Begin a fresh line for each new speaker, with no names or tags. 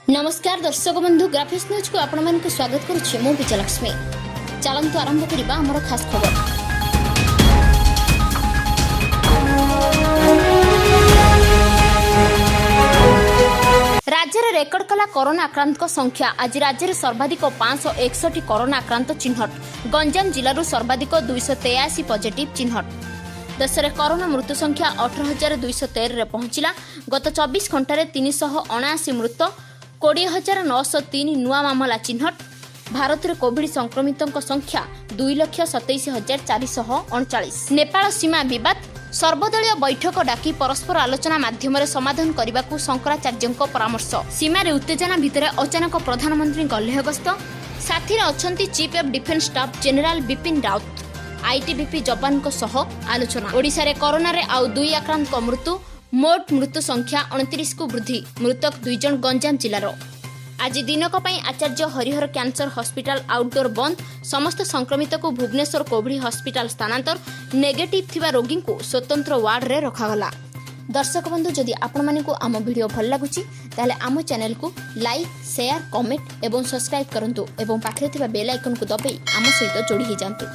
नमस्कार दर्शक बंधु ग्राफिक्स न्यूज को आपण मानक स्वागत करुछि मु विजयलक्ष्मी। चलंतु आरंभ करिबा हमर खास खबर। राज्य रे रेकर्ड कला कोरोना आक्रांत संख्या। आज राज्य रे सर्वाधिक 561 कोरोना आक्रांत चिन्हट। गंजाम जिल्लारू सर्वाधिक 283 पॉजिटिव चिन्हट। देश में कोरोना मृत्यु संख्या 18,213 रे पहुंचला। गत 24 घंटे 379 मृत 20,903 नुआ मामला चिन्हट। भारत में कोविड संक्रमितों संख्या 2,27,439। नेपाल सीमा विवाद। सर्वदलीय बैठक डाकी परस्पर आलोचना माध्यम समाधान करने को शंकराचार्यों परामर्श। सीमार उत्तेजना भितर अचानक प्रधानमंत्री लेह गस्त। साथी अछंती chief of defence staff general Bipin Rawat. ITBP जवान सह आलोचना। ओडिशा रे कोरोना रे आउ 2 आक्रांत मृत्यु। मोट मृत्यु संख्या 29 को वृद्धि। मृतक 2 जन गंजाम जिलार। आज दिनक आचार्य हरिहर कैंसर हॉस्पिटल आउटडोर बंद। समस्त संक्रमित को भुवनेश्वर कोविड हॉस्पिटल स्थानांतर। नेगेटिव थिबा रोगी को स्वतंत्र वार्ड रे रखागला। दर्शक बंधु जदि आपण मानकु आम वीडियो भल लागुची ताले आम चैनल को लाइक शेयर कमेंट एवं सब्सक्राइब करंतु एवं पाखरे थिबा बेल आइकन को दबाई आम सहित जोड़ी ही जांतु।